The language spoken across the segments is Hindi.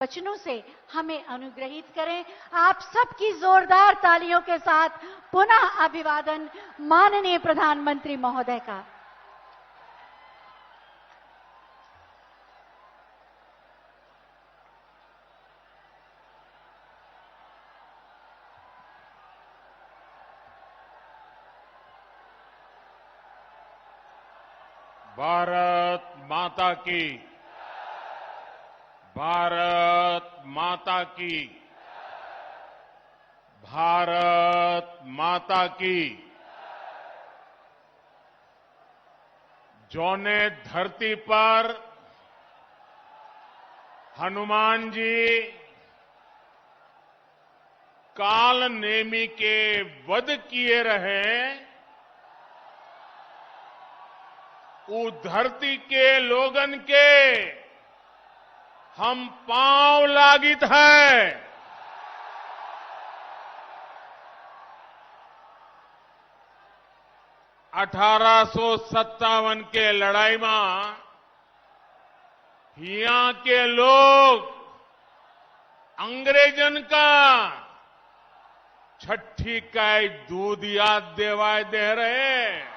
वचनों से हमें अनुग्रहित करें। आप सबकी जोरदार तालियों के साथ पुनः अभिवादन माननीय प्रधानमंत्री महोदय का। भारत माता की, भारत माता की, भारत माता की। जौने धरती पर हनुमान जी काल नेमी के वध किए रहे, उस धरती के लोगन के हम पांव लागित है। 1857 के लड़ाई में यहाँ के लोग अंग्रेजन का छठी का दूध याद देवाय दे रहे।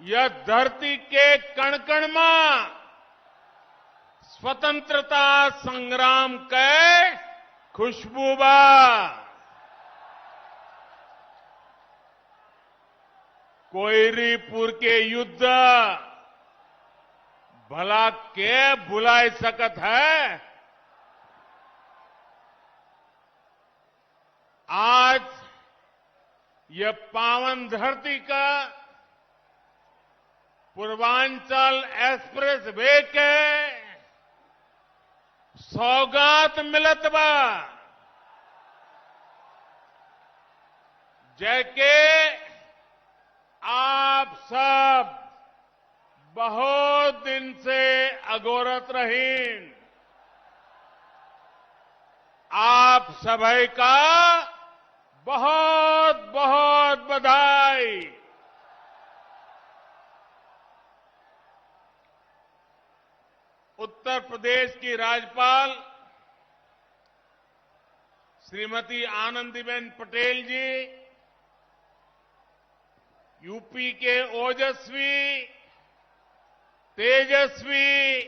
यह धरती के कण कण में स्वतंत्रता संग्राम के खुशबू बा। कोयरीपुर के युद्ध भला के भुलाए सकत है। आज यह पावन धरती का पूर्वांचल एक्सप्रेस वे के सौगात मिलत बा। जैके आप सब बहुत दिन से अगोरत रहीन। आप सभी का बहुत बहुत बधाई। उत्तर प्रदेश की राज्यपाल श्रीमती आनंदीबेन पटेल जी, यूपी के ओजस्वी, तेजस्वी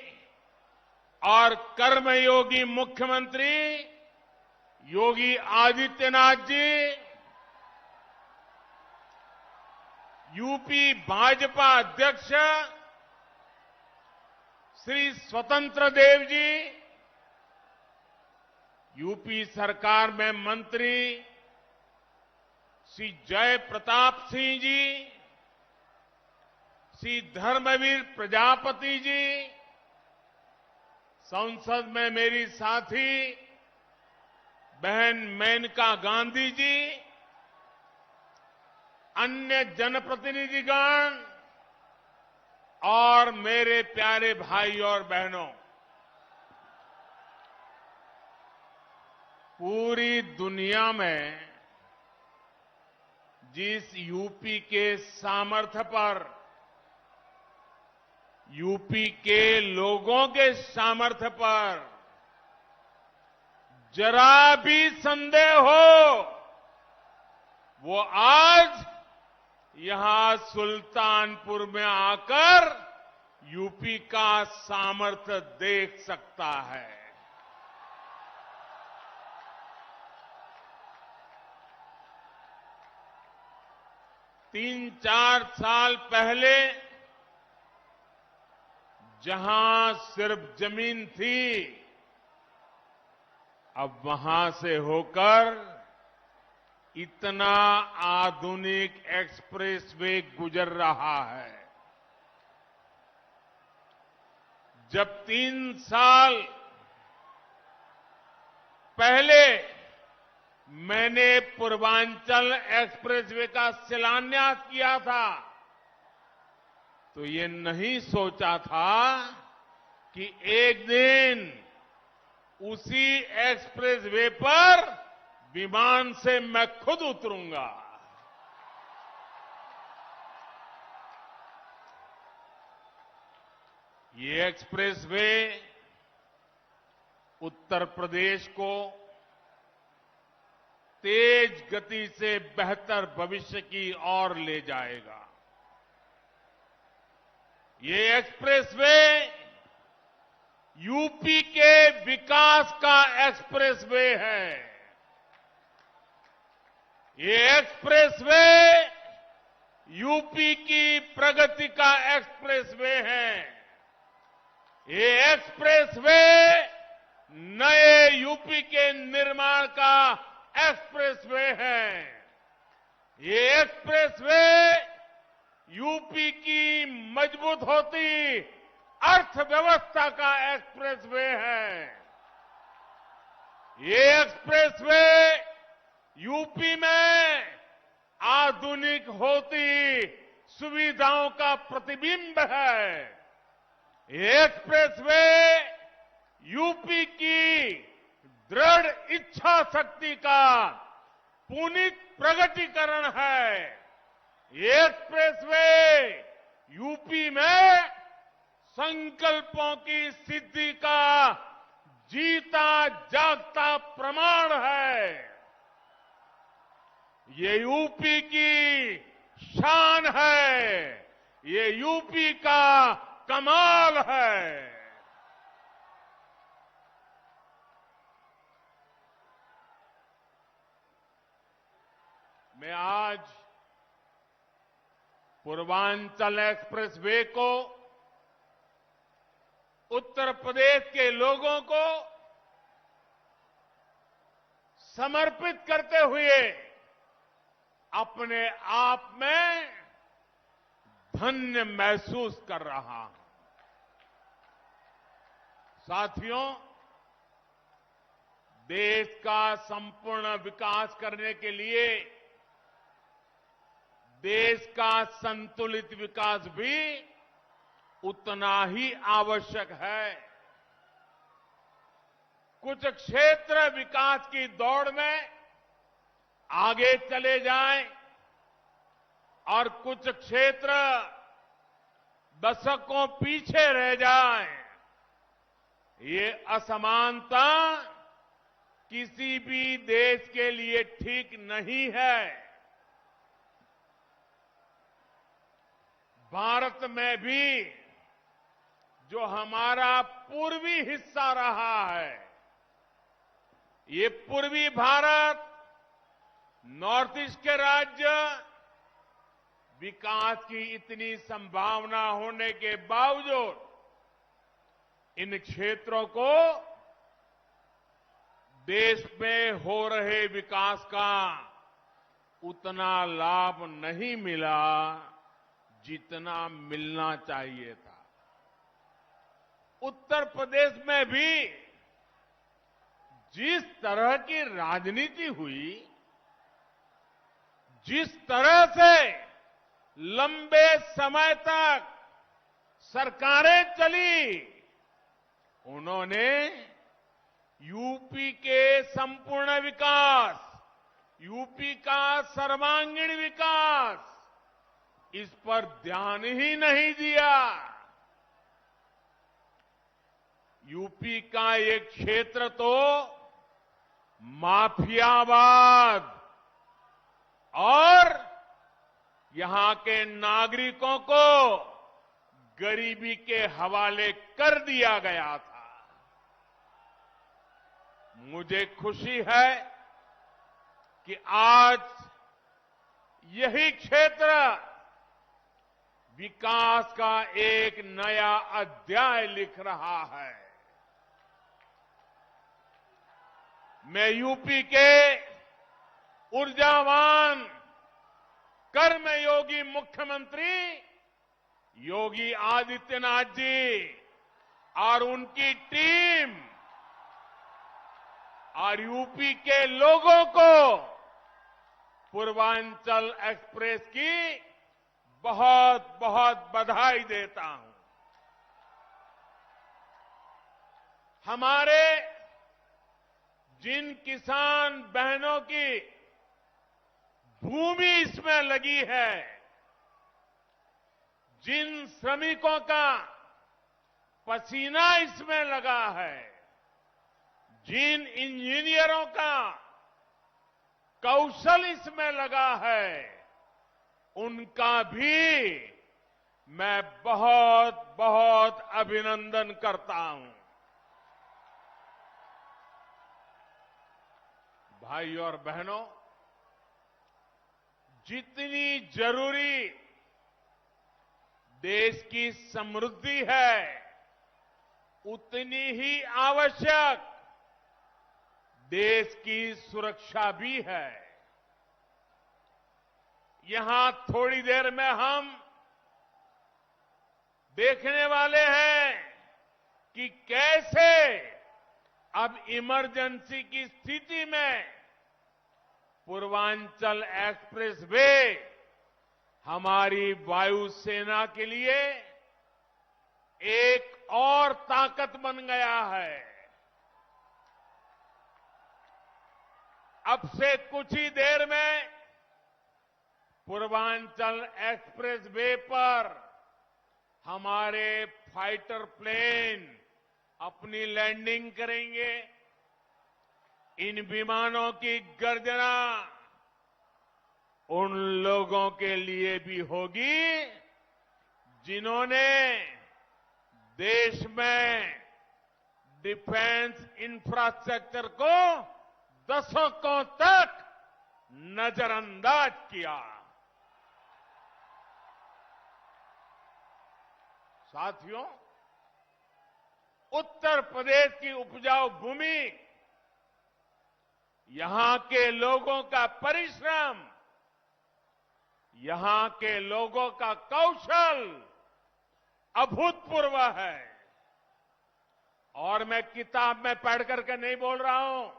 और कर्मयोगी मुख्यमंत्री योगी आदित्यनाथ जी, यूपी भाजपा अध्यक्ष श्री स्वतंत्र देव जी, यूपी सरकार में मंत्री श्री जय प्रताप सिंह जी, श्री धर्मवीर प्रजापति जी, संसद में मेरी साथी बहन मेनका गांधी जी, अन्य जनप्रतिनिधिगण और मेरे प्यारे भाई और बहनों, पूरी दुनिया में जिस यूपी के सामर्थ्य पर, यूपी के लोगों के सामर्थ्य पर जरा भी संदेह हो, वो आज यहां सुल्तानपुर में आकर यूपी का सामर्थ्य देख सकता है। तीन चार साल पहले जहां सिर्फ जमीन थी, अब वहां से होकर इतना आधुनिक एक्सप्रेसवे गुजर रहा है। जब 3 साल पहले मैंने पूर्वांचल एक्सप्रेसवे का शिलान्यास किया था, तो ये नहीं सोचा था कि एक दिन उसी एक्सप्रेसवे पर विमान से मैं खुद उतरूंगा। ये एक्सप्रेसवे उत्तर प्रदेश को तेज गति से बेहतर भविष्य की ओर ले जाएगा। ये एक्सप्रेसवे यूपी के विकास का एक्सप्रेसवे है। ये एक्सप्रेसवे यूपी की प्रगति का एक्सप्रेसवे है। ये एक्सप्रेसवे नए यूपी के निर्माण का एक्सप्रेसवे है। ये एक्सप्रेसवे यूपी की मजबूत होती अर्थव्यवस्था का एक्सप्रेसवे है। ये एक्सप्रेसवे यूपी में आधुनिक होती सुविधाओं का प्रतिबिंब है। ये एक्सप्रेसवे यूपी की दृढ़ इच्छा शक्ति का पुनीत प्रगटीकरण है। ये एक्सप्रेसवे यूपी में संकल्पों की सिद्धि का जीता जागता प्रमाण है। ये यूपी की शान है। ये यूपी का कमाल है। मैं आज पूर्वांचल एक्सप्रेसवे को उत्तर प्रदेश के लोगों को समर्पित करते हुए अपने आप में धन्य महसूस कर रहा हूं। साथियों, देश का संपूर्ण विकास करने के लिए देश का संतुलित विकास भी उतना ही आवश्यक है। कुछ क्षेत्र विकास की दौड़ में आगे चले जाएं और कुछ क्षेत्र दशकों पीछे रह जाएं। ये असमानता किसी भी देश के लिए ठीक नहीं है। भारत में भी जो हमारा पूर्वी हिस्सा रहा है, ये पूर्वी भारत, नॉर्थ ईस्ट के राज्य विकास की इतनी संभावना होने के बावजूद इन क्षेत्रों को देश में हो रहे विकास का उतना लाभ नहीं मिला जितना मिलना चाहिए था। उत्तर प्रदेश में भी जिस तरह की राजनीति हुई, जिस तरह से लंबे समय तक सरकारें चली, उन्होंने यूपी के संपूर्ण विकास, यूपी का सर्वांगीण विकास, इस पर ध्यान ही नहीं दिया। यूपी का एक क्षेत्र तो माफियावाद और यहां के नागरिकों को गरीबी के हवाले कर दिया गया था। मुझे खुशी है कि आज यही क्षेत्र विकास का एक नया अध्याय लिख रहा है। मैं यूपी के ऊर्जावान कर्मयोगी मुख्यमंत्री योगी आदित्यनाथ जी और उनकी टीम और यूपी के लोगों को पूर्वांचल एक्सप्रेस की बहुत बहुत बधाई देता हूं। हमारे जिन किसान बहनों की भूमि इसमें लगी है, जिन श्रमिकों का पसीना इसमें लगा है, जिन इंजीनियरों का कौशल इसमें लगा है, उनका भी मैं बहुत बहुत अभिनंदन करता हूं। भाइयों और बहनों, जितनी जरूरी देश की समृद्धि है, उतनी ही आवश्यक देश की सुरक्षा भी है। यहां थोड़ी देर में हम देखने वाले हैं कि कैसे अब इमरजेंसी की स्थिति में पूर्वांचल एक्सप्रेस वे हमारी वायुसेना के लिए एक और ताकत बन गया है। अब से कुछ ही देर में पूर्वांचल एक्सप्रेस वे पर हमारे फाइटर प्लेन अपनी लैंडिंग करेंगे। इन विमानों की गर्जना उन लोगों के लिए भी होगी जिन्होंने देश में डिफेंस इंफ्रास्ट्रक्चर को दशकों तक नजरअंदाज किया। साथियों, उत्तर प्रदेश की उपजाऊ भूमि, यहां के लोगों का परिश्रम, यहां के लोगों का कौशल अभूतपूर्व है। और मैं किताब में पढ़ करके नहीं बोल रहा हूं,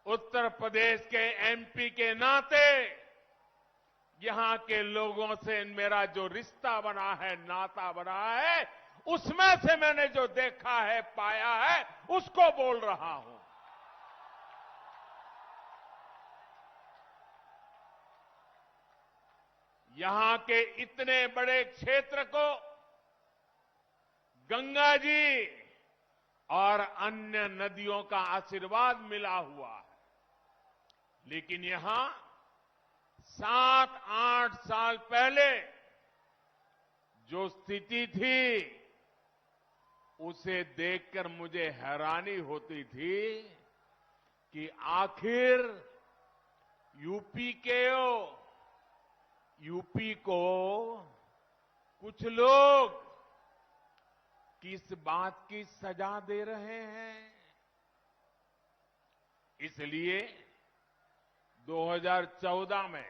उत्तर प्रदेश के एमपी के नाते यहां के लोगों से मेरा जो रिश्ता बना है, नाता बना है, उसमें से मैंने जो देखा है, पाया है, उसको बोल रहा हूं। यहां के इतने बड़े क्षेत्र को गंगा जी और अन्य नदियों का आशीर्वाद मिला हुआ है, लेकिन यहां 7-8 साल पहले जो स्थिति थी, उसे देखकर मुझे हैरानी होती थी कि आखिर यूपी को कुछ लोग किस बात की सजा दे रहे हैं। इसलिए 2014 में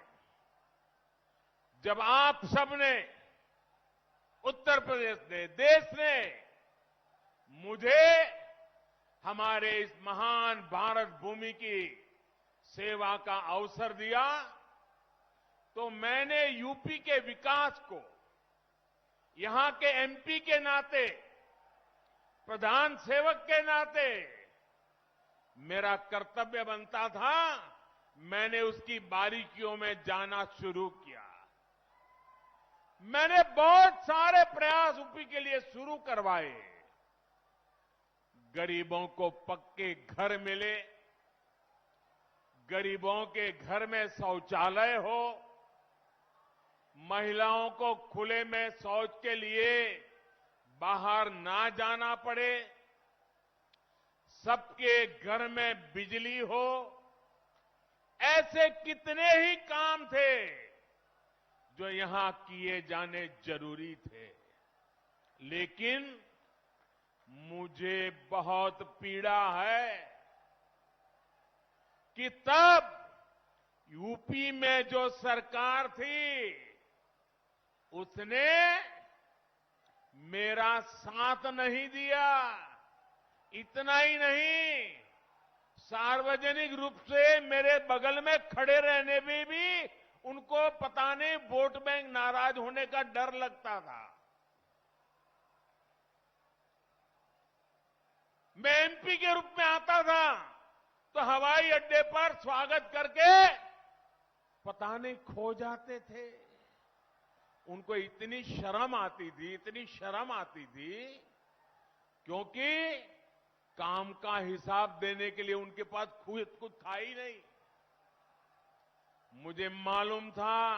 जब आप सबने, उत्तर प्रदेश ने, देश ने मुझे हमारे इस महान भारत भूमि की सेवा का अवसर दिया, तो मैंने यूपी के विकास को यहां के एमपी के नाते, प्रधान सेवक के नाते मेरा कर्तव्य बनता था, मैंने उसकी बारीकियों में जाना शुरू किया। मैंने बहुत सारे प्रयास यूपी के लिए शुरू करवाए। गरीबों को पक्के घर मिले, गरीबों के घर में शौचालय हो, महिलाओं को खुले में शौच के लिए बाहर ना जाना पड़े, सबके घर में बिजली हो, ऐसे कितने ही काम थे जो यहां किए जाने जरूरी थे। लेकिन मुझे बहुत पीड़ा है कि तब यूपी में जो सरकार थी, उसने मेरा साथ नहीं दिया। इतना ही नहीं, सार्वजनिक रूप से मेरे बगल में खड़े रहने में भी उनको पता नहीं वोट बैंक नाराज होने का डर लगता था। मैं एमपी के रूप में आता था तो हवाई अड्डे पर स्वागत करके पता नहीं खो जाते थे। उनको इतनी शर्म आती थी क्योंकि काम का हिसाब देने के लिए उनके पास खुद कुछ था ही नहीं। मुझे मालूम था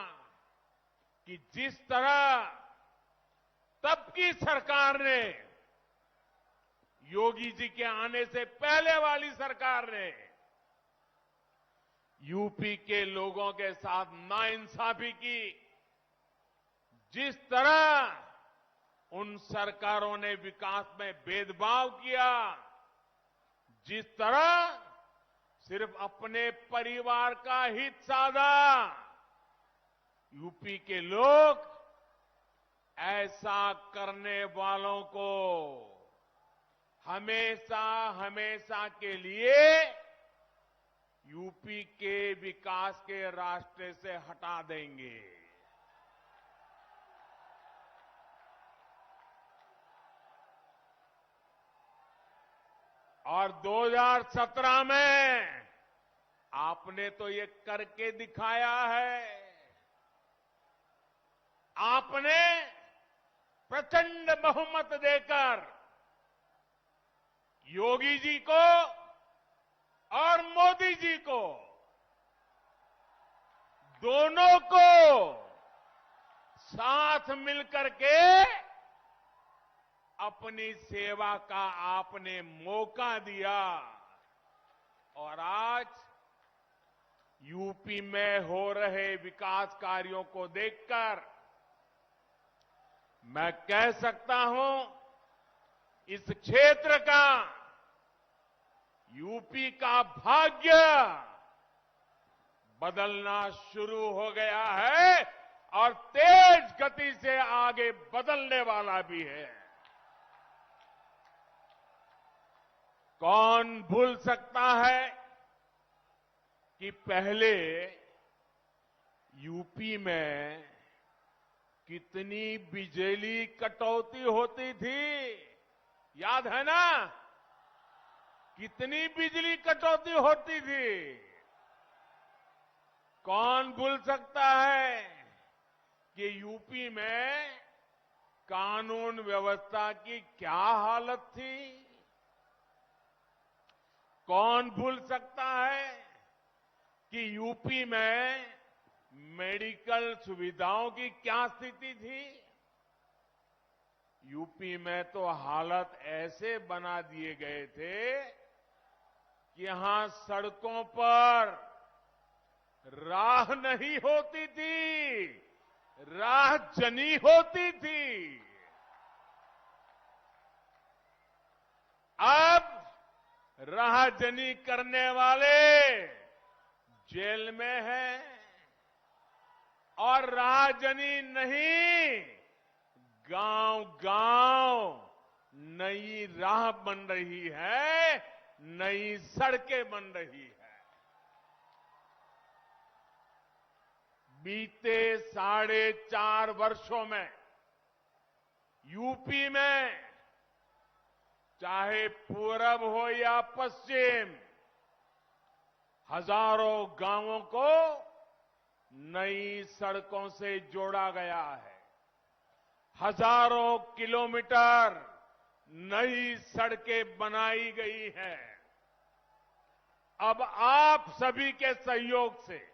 कि जिस तरह तब की सरकार ने, योगी जी के आने से पहले वाली सरकार ने यूपी के लोगों के साथ नाइंसाफी की, जिस तरह उन सरकारों ने विकास में भेदभाव किया, जिस तरह सिर्फ अपने परिवार का हित साधा, यूपी के लोग ऐसा करने वालों को हमेशा हमेशा के लिए यूपी के विकास के रास्ते से हटा देंगे। और 2017 में आपने तो ये करके दिखाया है। आपने प्रचंड बहुमत देकर योगी जी को और मोदी जी को, दोनों को साथ मिलकर के अपनी सेवा का आपने मौका दिया। और आज यूपी में हो रहे विकास कार्यों को देखकर मैं कह सकता हूं, इस क्षेत्र का, यूपी का भाग्य बदलना शुरू हो गया है और तेज गति से आगे बदलने वाला भी है। कौन भूल सकता है कि पहले यूपी में कितनी बिजली कटौती होती थी? याद है ना? कितनी बिजली कटौती होती थी? कौन भूल सकता है कि यूपी में कानून व्यवस्था की क्या हालत थी? कौन भूल सकता है कि यूपी में मेडिकल सुविधाओं की क्या स्थिति थी? यूपी में तो हालत ऐसे बना दिए गए थे कि यहां सड़कों पर राह नहीं होती थी, राह जनी होती थी। अब राहजनी करने वाले जेल में हैं और राहजनी नहीं, गांव-गांव नई राह बन रही है, नई सड़कें बन रही है। बीते 4.5 वर्षों में यूपी में चाहे पूरब हो या पश्चिम, हजारों गांवों को नई सड़कों से जोड़ा गया है। हजारों किलोमीटर नई सड़कें बनाई गई हैं। अब आप सभी के सहयोग से,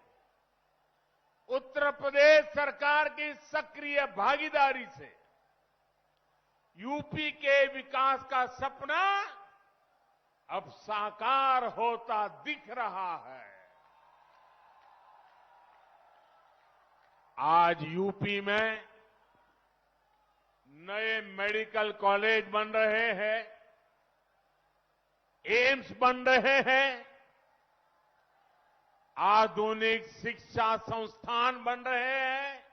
उत्तर प्रदेश सरकार की सक्रिय भागीदारी से यूपी के विकास का सपना अब साकार होता दिख रहा है। आज यूपी में नए मेडिकल कॉलेज बन रहे हैं, एम्स बन रहे हैं, आधुनिक शिक्षा संस्थान बन रहे हैं।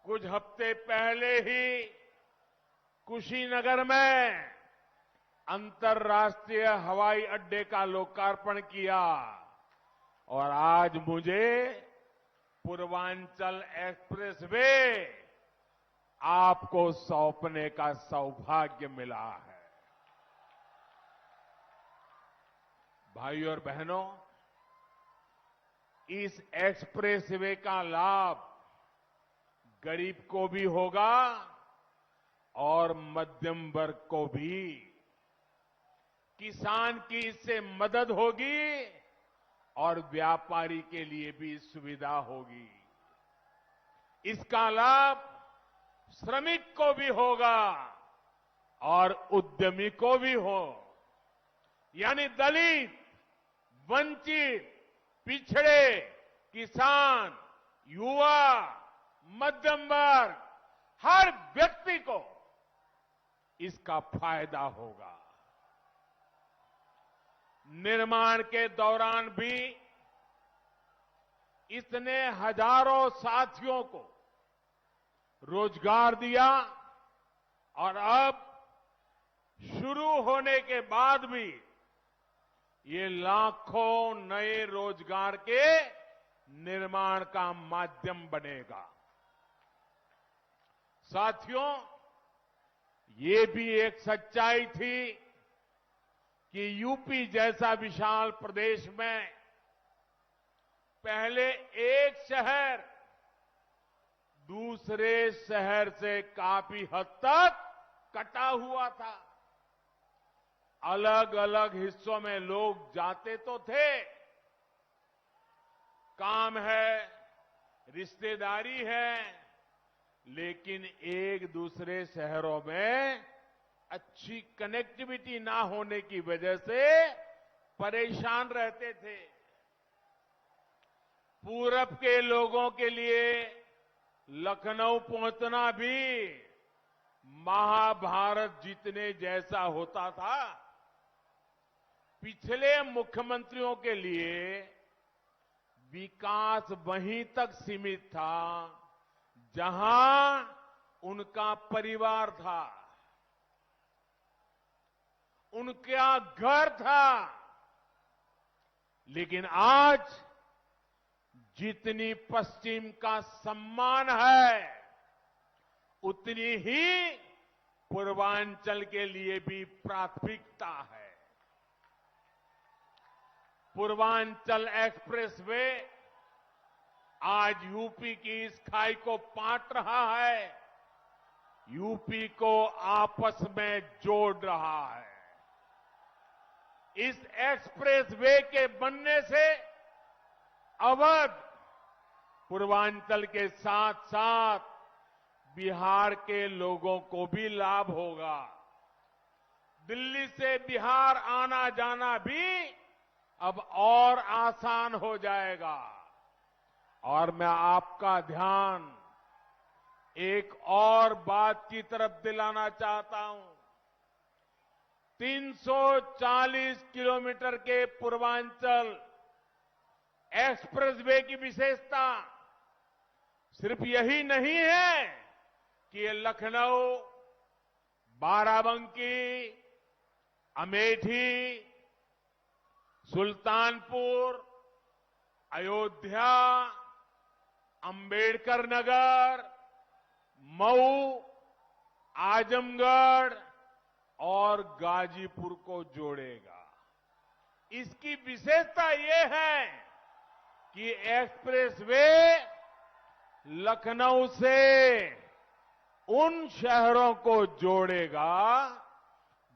कुछ हफ्ते पहले ही कुशीनगर में अंतर्राष्ट्रीय हवाई अड्डे का लोकार्पण किया और आज मुझे पूर्वांचल एक्सप्रेसवे आपको सौंपने का सौभाग्य मिला है। भाइयों और बहनों, इस एक्सप्रेसवे का लाभ गरीब को भी होगा और मध्यम वर्ग को भी। किसान की इससे मदद होगी और व्यापारी के लिए भी सुविधा होगी। इसका लाभ श्रमिक को भी होगा और उद्यमी को भी हो। यानी दलित, वंचित, पिछड़े, किसान, युवा, मध्यम वर्ग, हर व्यक्ति को इसका फायदा होगा। निर्माण के दौरान भी इसने हजारों साथियों को रोजगार दिया और अब शुरू होने के बाद भी ये लाखों नए रोजगार के निर्माण का माध्यम बनेगा। साथियों, ये भी एक सच्चाई थी कि यूपी जैसा विशाल प्रदेश में पहले एक शहर दूसरे शहर से काफी हद तक कटा हुआ था। अलग अलग हिस्सों में लोग जाते तो थे, काम है, रिश्तेदारी है, लेकिन एक दूसरे शहरों में अच्छी कनेक्टिविटी ना होने की वजह से परेशान रहते थे। पूरब के लोगों के लिए लखनऊ पहुंचना भी महाभारत जीतने जैसा होता था। पिछले मुख्यमंत्रियों के लिए विकास वहीं तक सीमित था जहां उनका परिवार था, उनका घर था। लेकिन आज जितनी पश्चिम का सम्मान है, उतनी ही पूर्वांचल के लिए भी प्राथमिकता है। पूर्वांचल एक्सप्रेसवे आज यूपी की इस खाई को पाट रहा है, यूपी को आपस में जोड़ रहा है। इस एक्सप्रेसवे के बनने से अवध, पूर्वांचल के साथ साथ बिहार के लोगों को भी लाभ होगा। दिल्ली से बिहार आना जाना भी अब और आसान हो जाएगा। और मैं आपका ध्यान एक और बात की तरफ दिलाना चाहता हूं। 340 किलोमीटर के पूर्वांचल एक्सप्रेसवे की विशेषता सिर्फ यही नहीं है कि ये लखनऊ, बाराबंकी, अमेठी, सुल्तानपुर, अयोध्या, अंबेडकर नगर, मऊ, आजमगढ़ और गाजीपुर को जोड़ेगा। इसकी विशेषता ये है कि एक्सप्रेसवे लखनऊ से उन शहरों को जोड़ेगा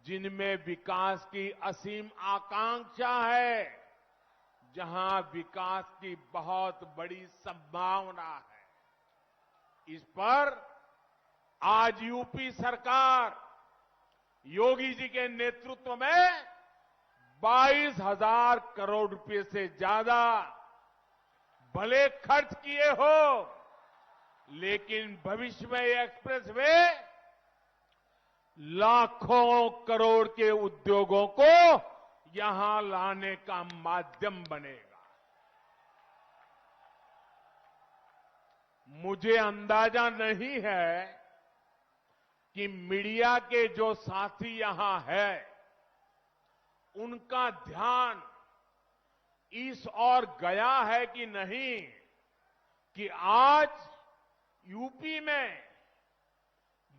जिनमें विकास की असीम आकांक्षा है, जहां विकास की बहुत बड़ी संभावना है। इस पर आज यूपी सरकार योगी जी के नेतृत्व में 22,000 करोड़ रुपए से ज्यादा भले खर्च किए हो, लेकिन भविष्य में ये एक्सप्रेसवे लाखों करोड़ के उद्योगों को यहां लाने का माध्यम बनेगा। मुझे अंदाजा नहीं है कि मीडिया के जो साथी यहां है, उनका ध्यान इस ओर गया है कि नहीं कि आज यूपी में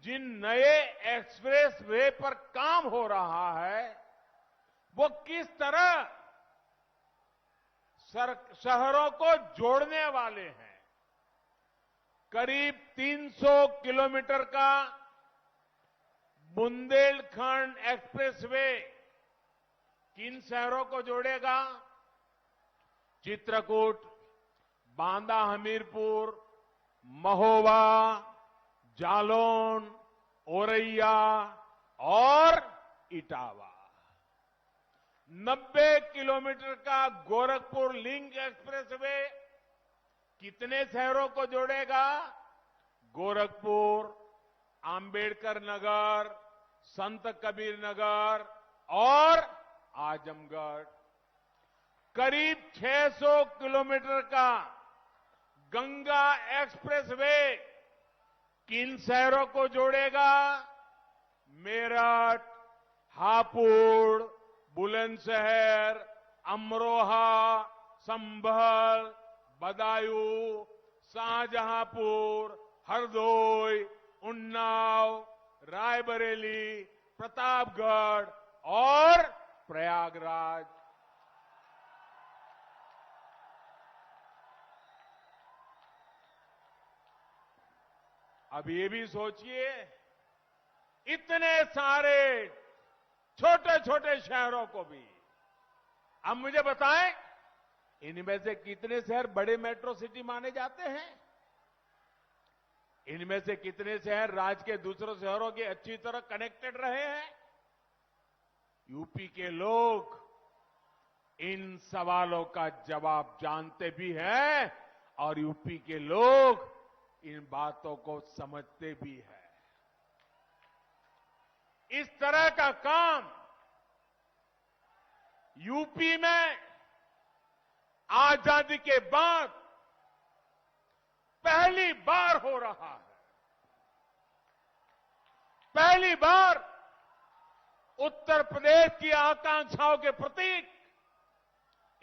जिन नए एक्सप्रेस वे पर काम हो रहा है, वो किस तरह शहरों को जोड़ने वाले हैं। करीब 300 किलोमीटर का बुंदेलखंड एक्सप्रेसवे किन शहरों को जोड़ेगा? चित्रकूट, बांदा हमीरपुर, महोबा, जालौन, औरैया और इटावा। 90 किलोमीटर का गोरखपुर लिंक एक्सप्रेसवे कितने शहरों को जोड़ेगा? गोरखपुर, आंबेडकर नगर, संत कबीर नगर और आजमगढ़। करीब 600 किलोमीटर का गंगा एक्सप्रेसवे किन शहरों को जोड़ेगा? मेरठ, हापुड़, बुलंदशहर, अमरोहा, संभल, बदायूं, शाहजहांपुर, हरदोई, उन्नाव, रायबरेली, प्रतापगढ़ और प्रयागराज। अब ये भी सोचिए, इतने सारे छोटे छोटे शहरों को भी। अब मुझे बताएं, इनमें से कितने शहर बड़े मेट्रो सिटी माने जाते हैं? इनमें से कितने शहर राज्य के दूसरे शहरों के अच्छी तरह कनेक्टेड रहे हैं? यूपी के लोग इन सवालों का जवाब जानते भी हैं और यूपी के लोग इन बातों को समझते भी हैं। इस तरह का काम यूपी में आजादी के बाद पहली बार हो रहा है। पहली बार उत्तर प्रदेश की आकांक्षाओं के प्रतीक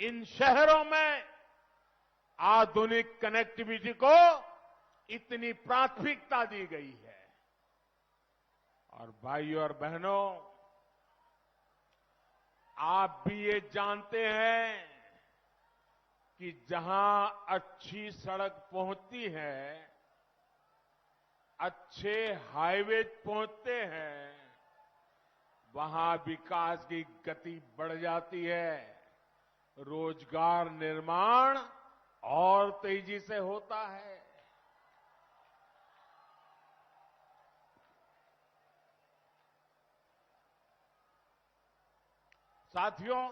इन शहरों में आधुनिक कनेक्टिविटी को इतनी प्राथमिकता दी गई है। और भाइयों और बहनों, आप भी ये जानते हैं कि जहां अच्छी सड़क पहुंचती है, अच्छे हाईवे पहुंचते हैं, वहां विकास की गति बढ़ जाती है, रोजगार निर्माण और तेजी से होता है। साथियों,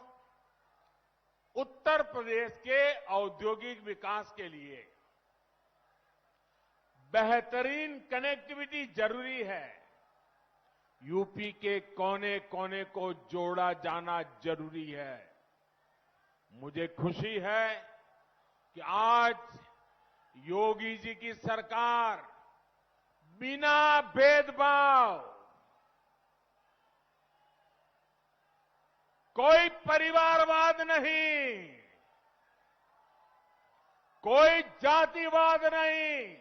उत्तर प्रदेश के औद्योगिक विकास के लिए बेहतरीन कनेक्टिविटी जरूरी है। यूपी के कोने कोने को जोड़ा जाना जरूरी है। मुझे खुशी है कि आज योगी जी की सरकार बिना भेदभाव, कोई परिवारवाद नहीं, कोई जातिवाद नहीं,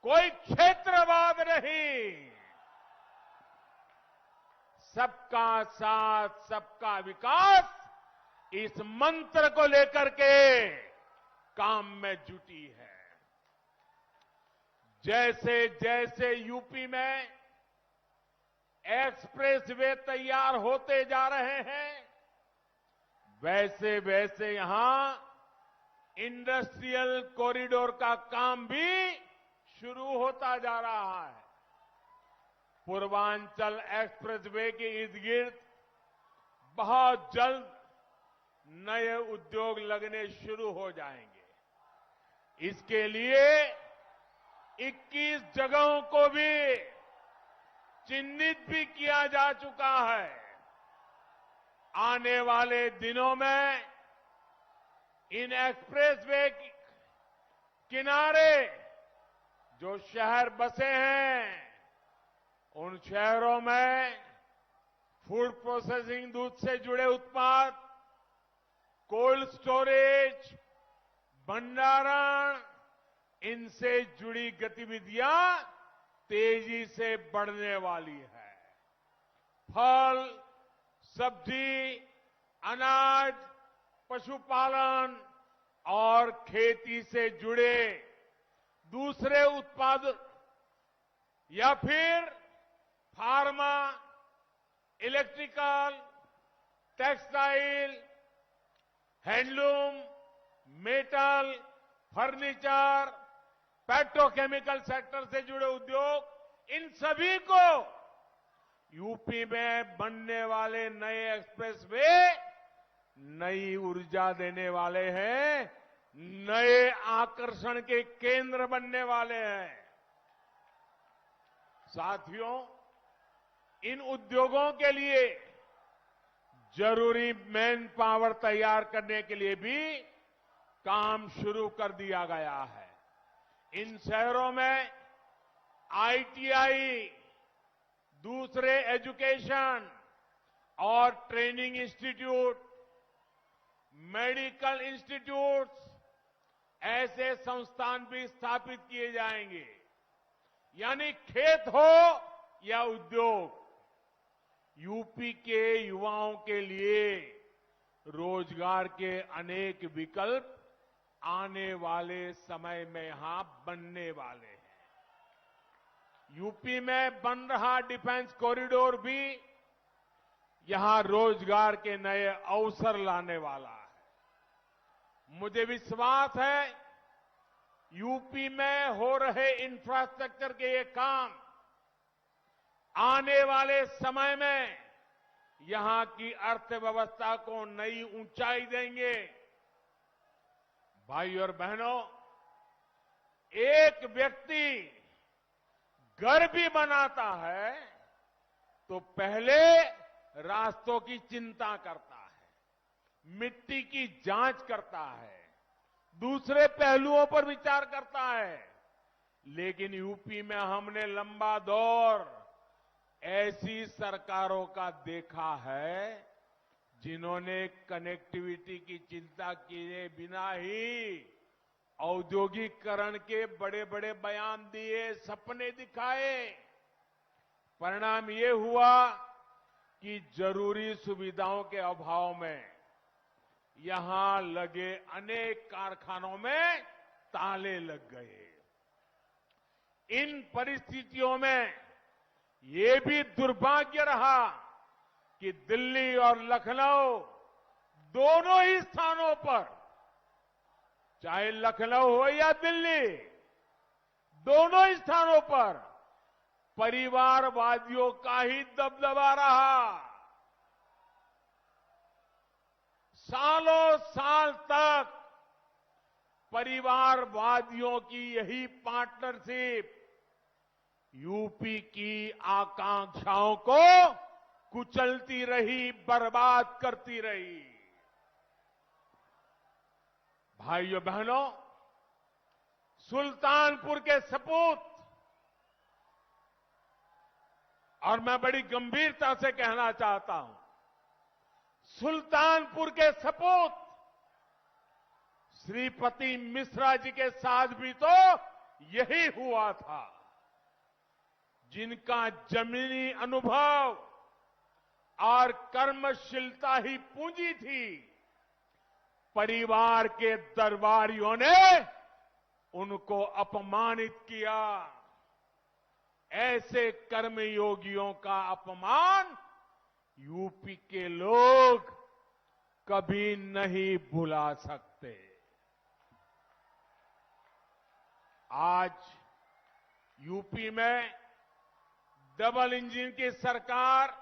कोई क्षेत्रवाद नहीं, सबका साथ सबका विकास इस मंत्र को लेकर के काम में जुटी है। जैसे जैसे यूपी में एक्सप्रेसवे तैयार होते जा रहे हैं, वैसे वैसे यहां इंडस्ट्रियल कॉरिडोर का काम भी शुरू होता जा रहा है। पूर्वांचल एक्सप्रेसवे के इर्द गिर्द बहुत जल्द नए उद्योग लगने शुरू हो जाएंगे। इसके लिए 21 जगहों को भी चिन्हित भी किया जा चुका है। आने वाले दिनों में इन एक्सप्रेसवे किनारे जो शहर बसे हैं, उन शहरों में फूड प्रोसेसिंग, दूध से जुड़े उत्पाद, कोल्ड स्टोरेज, भंडारण, इनसे जुड़ी गतिविधियां तेजी से बढ़ने वाली है। फल, सब्जी, अनाज, पशुपालन और खेती से जुड़े दूसरे उत्पाद या फिर pharma, electrical, textile, handloom, metal, furniture, petrochemical sector से जुड़े उद्योग, इन सभी को यूपी में बनने वाले नए एक्सप्रेसवे नई ऊर्जा देने वाले हैं, नए आकर्षण के केंद्र बनने वाले हैं। साथियों, इन उद्योगों के लिए जरूरी मैन पावर तैयार करने के लिए भी काम शुरू कर दिया गया है। इन शहरों में आईटीआई, दूसरे एजुकेशन और ट्रेनिंग इंस्टीट्यूट, मेडिकल इंस्टीट्यूट्स, ऐसे संस्थान भी स्थापित किए जाएंगे। यानी खेत हो या उद्योग, यूपी के युवाओं के लिए रोजगार के अनेक विकल्प आने वाले समय में यहां बनने वाले हैं। यूपी में बन रहा डिफेंस कॉरिडोर भी यहां रोजगार के नए अवसर लाने वाला है। मुझे विश्वास है यूपी में हो रहे इंफ्रास्ट्रक्चर के ये काम आने वाले समय में यहां की अर्थव्यवस्था को नई ऊंचाई देंगे। भाई और बहनों, एक व्यक्ति घर भी बनाता है तो पहले रास्तों की चिंता करता है, मिट्टी की जांच करता है, दूसरे पहलुओं पर विचार करता है। लेकिन यूपी में हमने लंबा दौर ऐसी सरकारों का देखा है जिन्होंने कनेक्टिविटी की चिंता किए बिना ही औद्योगिकरण के बड़े बड़े बयान दिए, सपने दिखाए। परिणाम ये हुआ कि जरूरी सुविधाओं के अभाव में यहां लगे अनेक कारखानों में ताले लग गए। इन परिस्थितियों में ये भी दुर्भाग्य रहा कि दिल्ली और लखनऊ दोनों ही स्थानों पर, चाहे लखनऊ हो या दिल्ली, दोनों ही स्थानों पर परिवारवादियों का ही दबदबा रहा। सालों साल तक परिवारवादियों की यही पार्टनरशिप यूपी की आकांक्षाओं को कुचलती रही, बर्बाद करती रही। भाइयों बहनों, सुल्तानपुर के सपूत, और मैं बड़ी गंभीरता से कहना चाहता हूं, सुल्तानपुर के सपूत श्रीपति मिश्रा जी के साथ भी तो यही हुआ था। जिनका जमीनी अनुभव और कर्मशीलता ही पूंजी थी, परिवार के दरबारियों ने उनको अपमानित किया। ऐसे कर्मयोगियों का अपमान यूपी के लोग कभी नहीं भुला सकते। आज यूपी में डबल इंजन की सरकार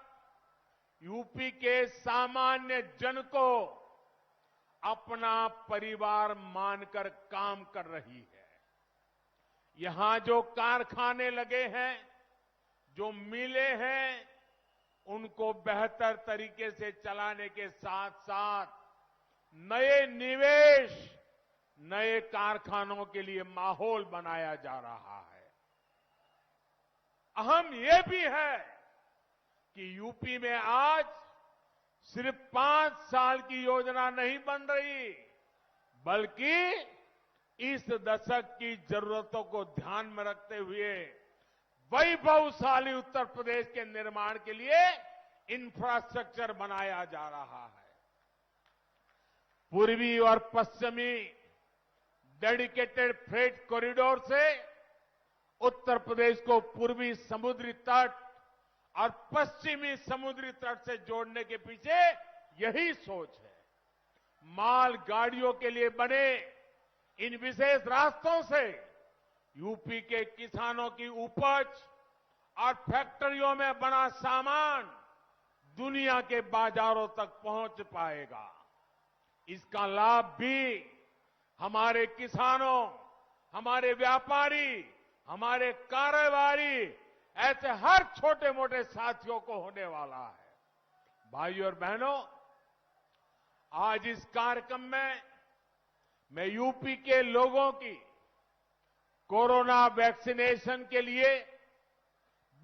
यूपी के सामान्य जन को अपना परिवार मानकर काम कर रही है। यहां जो कारखाने लगे हैं, जो मिलें हैं, उनको बेहतर तरीके से चलाने के साथ साथ नए निवेश, नए कारखानों के लिए माहौल बनाया जा रहा है। अहम यह भी है कि यूपी में आज सिर्फ 5 साल की योजना नहीं बन रही, बल्कि इस दशक की जरूरतों को ध्यान में रखते हुए वैभवशाली उत्तर प्रदेश के निर्माण के लिए इंफ्रास्ट्रक्चर बनाया जा रहा है। पूर्वी और पश्चिमी डेडिकेटेड फ्रेट कॉरिडोर से उत्तर प्रदेश को पूर्वी समुद्री तट और पश्चिमी समुद्री तट से जोड़ने के पीछे यही सोच है। माल गाड़ियों के लिए बने इन विशेष रास्तों से यूपी के किसानों की उपज और फैक्ट्रियों में बना सामान दुनिया के बाजारों तक पहुंच पाएगा। इसका लाभ भी हमारे किसानों, हमारे व्यापारी, हमारे कारोबारी, ऐसे हर छोटे मोटे साथियों को होने वाला है। भाइयों और बहनों, आज इस कार्यक्रम में मैं यूपी के लोगों की कोरोना वैक्सीनेशन के लिए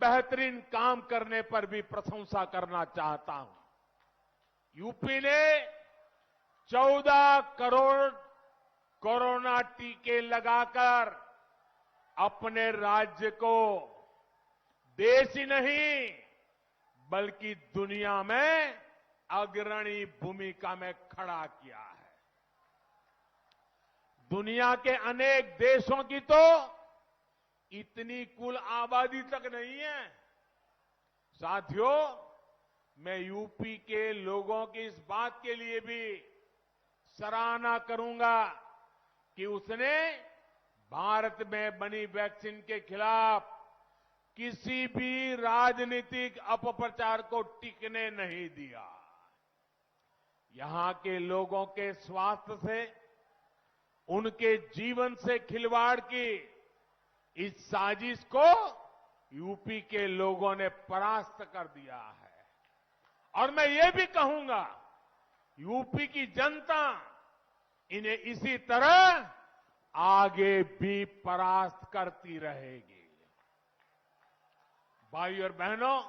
बेहतरीन काम करने पर भी प्रशंसा करना चाहता हूं। यूपी ने 14 करोड़ कोरोना टीके लगाकर अपने राज्य को देश ही नहीं बल्कि दुनिया में अग्रणी भूमिका में खड़ा किया है। दुनिया के अनेक देशों की तो इतनी कुल आबादी तक नहीं है। साथियों, मैं यूपी के लोगों की इस बात के लिए भी सराहना करूंगा कि उसने भारत में बनी वैक्सीन के खिलाफ किसी भी राजनीतिक अपप्रचार को टिकने नहीं दिया। यहां के लोगों के स्वास्थ्य से, उनके जीवन से खिलवाड़ की इस साजिश को यूपी के लोगों ने परास्त कर दिया है। और मैं ये भी कहूंगा, यूपी की जनता इन्हें इसी तरह आगे भी परास्त करती रहेगी। भाई और बहनों,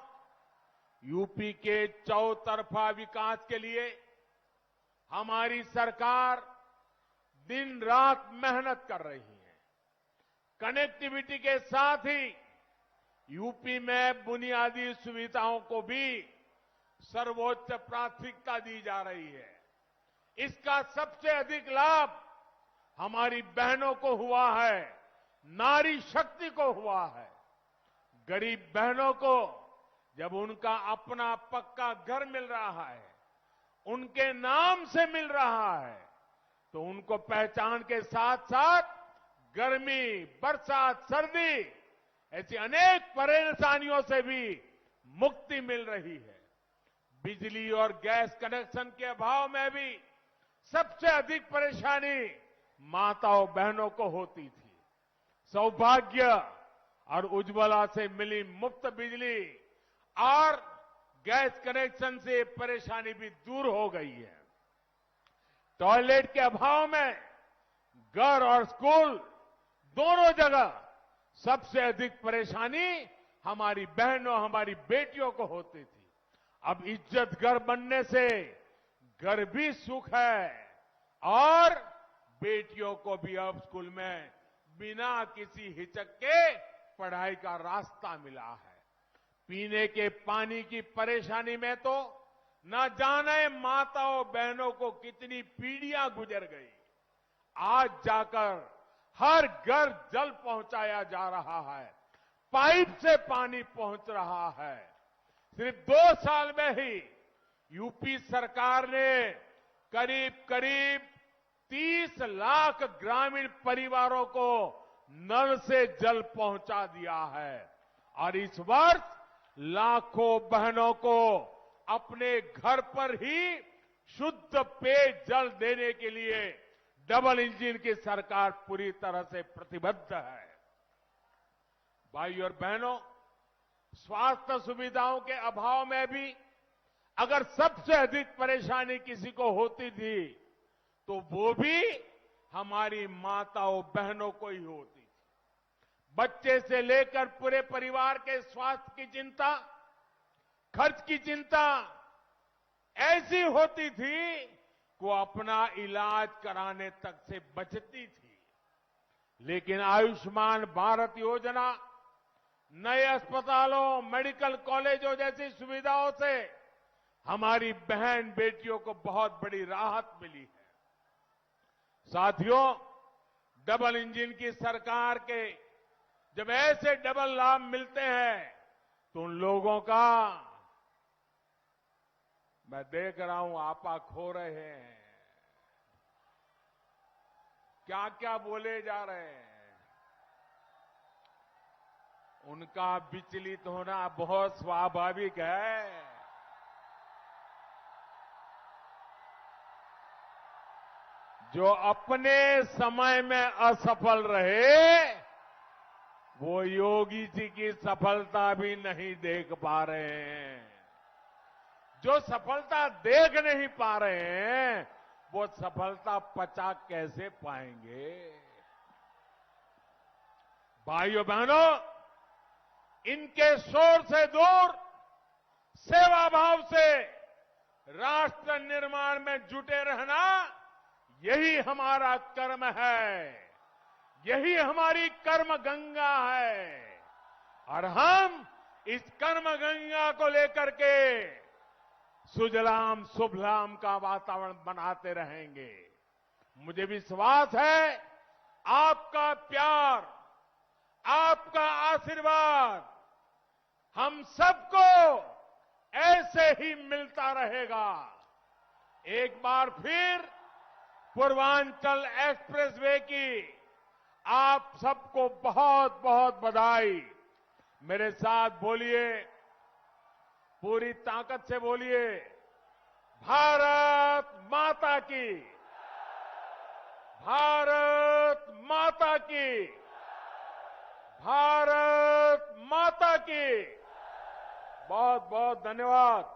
यूपी के चौतरफा विकास के लिए हमारी सरकार दिन रात मेहनत कर रही है। कनेक्टिविटी के साथ ही यूपी में बुनियादी सुविधाओं को भी सर्वोच्च प्राथमिकता दी जा रही है। इसका सबसे अधिक लाभ हमारी बहनों को हुआ है, नारी शक्ति को हुआ है। गरीब बहनों को जब उनका अपना पक्का घर मिल रहा है, उनके नाम से मिल रहा है, तो उनको पहचान के साथ साथ गर्मी, बरसात, सर्दी ऐसी अनेक परेशानियों से भी मुक्ति मिल रही है। बिजली और गैस कनेक्शन के अभाव में भी सबसे अधिक परेशानी माताओं बहनों को होती थी। सौभाग्य और उज्ज्वला से मिली मुफ्त बिजली और गैस कनेक्शन से परेशानी भी दूर हो गई है। टॉयलेट के अभाव में घर और स्कूल दोनों जगह सबसे अधिक परेशानी हमारी बहनों, हमारी बेटियों को होती थी। अब इज्जत घर बनने से घर भी सुख है और बेटियों को भी अब स्कूल में बिना किसी हिचक के पढ़ाई का रास्ता मिला है। पीने के पानी की परेशानी में तो न जाने माताओं बहनों को कितनी पीढ़ियां गुजर गई। आज जाकर हर घर जल पहुंचाया जा रहा है, पाइप से पानी पहुंच रहा है। सिर्फ 2 साल में ही यूपी सरकार ने करीब करीब 30 लाख ग्रामीण परिवारों को नल से जल पहुंचा दिया है और इस वर्ष लाखों बहनों को अपने घर पर ही शुद्ध पेयजल देने के लिए डबल इंजन की सरकार पूरी तरह से प्रतिबद्ध है। भाई और बहनों, स्वास्थ्य सुविधाओं के अभाव में भी अगर सबसे अधिक परेशानी किसी को होती थी तो वो भी हमारी माताओं बहनों को ही होती थी। बच्चे से लेकर पूरे परिवार के स्वास्थ्य की चिंता, खर्च की चिंता ऐसी होती थी कि वो अपना इलाज कराने तक से बचती थी। लेकिन आयुष्मान भारत योजना, नए अस्पतालों, मेडिकल कॉलेजों जैसी सुविधाओं से हमारी बहन बेटियों को बहुत बड़ी राहत मिली है। साथियों, डबल इंजन की सरकार के जब ऐसे डबल लाभ मिलते हैं तो उन लोगों का मैं देख रहा हूं आपा खो रहे हैं, क्या क्या बोले जा रहे हैं। उनका विचलित होना बहुत स्वाभाविक है। जो अपने समय में असफल रहे वो योगी जी की सफलता भी नहीं देख पा रहे हैं। जो सफलता देख नहीं पा रहे हैं वो सफलता पचा कैसे पाएंगे। भाइयों बहनों, इनके शोर से दूर सेवा भाव से राष्ट्र निर्माण में जुटे रहना यही हमारा कर्म है, यही हमारी कर्म गंगा है और हम इस कर्म गंगा को लेकर के सुजलाम शुभलाम का वातावरण बनाते रहेंगे। मुझे विश्वास है आपका प्यार, आपका आशीर्वाद हम सबको ऐसे ही मिलता रहेगा। एक बार फिर पूर्वांचल एक्सप्रेसवे की आप सबको बहुत बहुत बधाई। मेरे साथ बोलिए, पूरी ताकत से बोलिए, भारत माता की, भारत माता की, भारत माता की। बहुत बहुत धन्यवाद।